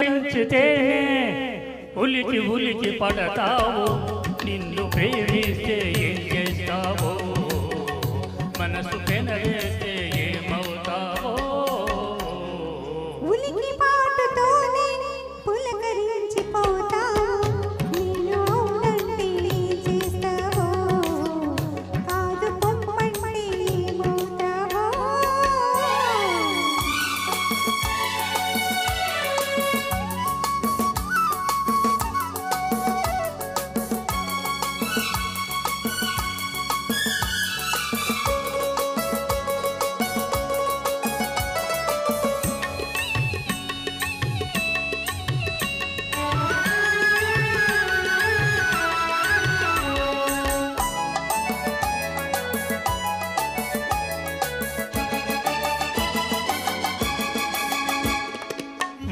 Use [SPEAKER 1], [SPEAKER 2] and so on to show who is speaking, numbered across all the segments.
[SPEAKER 1] పలకరించితేనే ఉలికి ఉలికి పడతావు, నిన్ను ప్రేమిస్తే ఏం చేస్తావో, మనసు పెనవేస్తే ఏమవుతావో.
[SPEAKER 2] ఉలికి పాటుతోనే పులకరించిపోతావు, నిన్ను అవునంటే ఏం చేస్తావో, కాదు పొమ్మంటే ఏమవుతావో.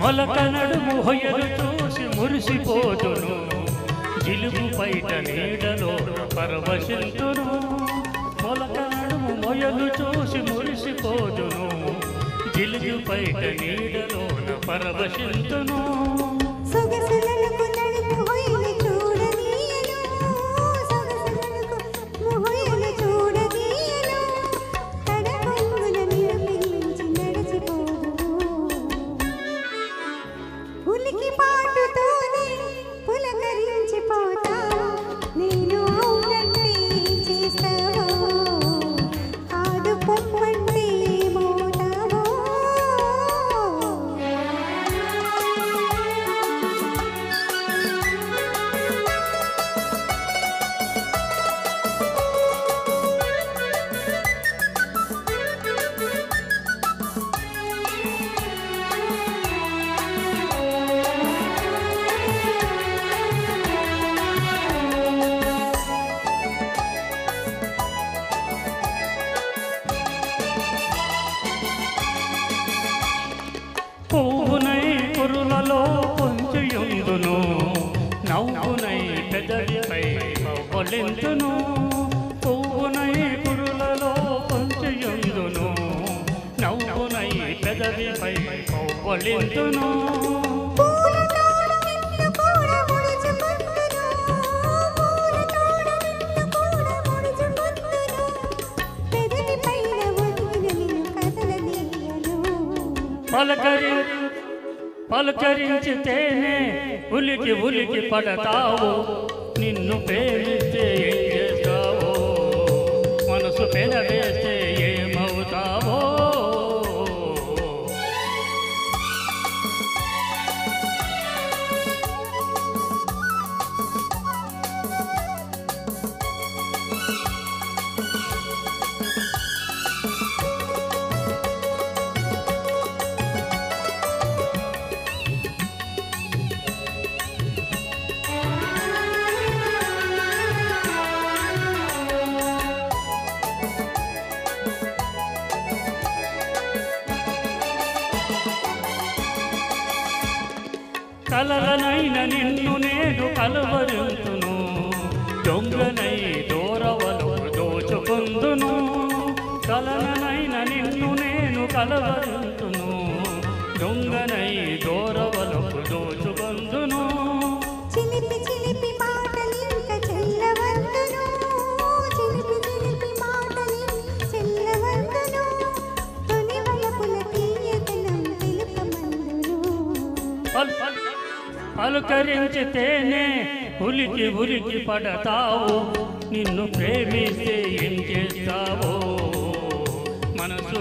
[SPEAKER 1] మొలక నడుము హొయలు చూసి మురిసిపోతును, జిలుగు పైట నీడలో పరవశింతును. మొలక నడుము మొయలు చూసి మురిసిపోతును, జిలుగు పైట నీడలో పరవశింతును.
[SPEAKER 2] సొగసులకు నడుము హొయలు చూడనీయను, సొగసులకు హొయలు చూడనీయను, తడకొంగుల నిరమించి నడిచిపోదును. ఉలికి పాటుతోనే పులకరించిపోతావు, నేను అవునంటే ఏం చేస్తావో, కాదు పొమ్మంటే ఏమవుతావో.
[SPEAKER 1] పువ్వునై కురులలో పొంచుయుందును, నవ్వునై పెదవిపై పవ్వలింతును. పువ్వునై కురులలో పొంచుయుందును, నవ్వునై పెదవిపై పవ్వలింతును.
[SPEAKER 2] పూలతోడు నిన్ను కూడా ముడుచుకుందును, పూలతోడు నిన్ను కూడా ముడుచుకుందును, పెదవి పైన ఒదిగిన నిన్ను కదలనీయను.
[SPEAKER 1] పలకరించితేనే ఉలికి ఉలికి పడతావు, నిన్ను ప్రేమిస్తే ఏం చేస్తావో, మనసు పెనవేస్తే ఏమవుతావో. కలలనైన నిన్ను నేను కలవరింతును, దొంగనై దూరవలు దోచుకుందును. కలలనైన నిన్ను నేను కలవరింతును, దొంగనై దూరవలు దోచుకుందును.
[SPEAKER 2] చిలిపి చిలిపి మాటలింక చెల్లవద్దును, చిలిపి చిలిపి మాటలింక చెల్లవద్దును, తొలి వలపుల తీయదనం తెలుపమందును.
[SPEAKER 1] పలకరించితేనే ఉలికి ఉలికి పడతావు, నిన్ను ప్రేమిస్తే ఏం చేస్తావో, మనసు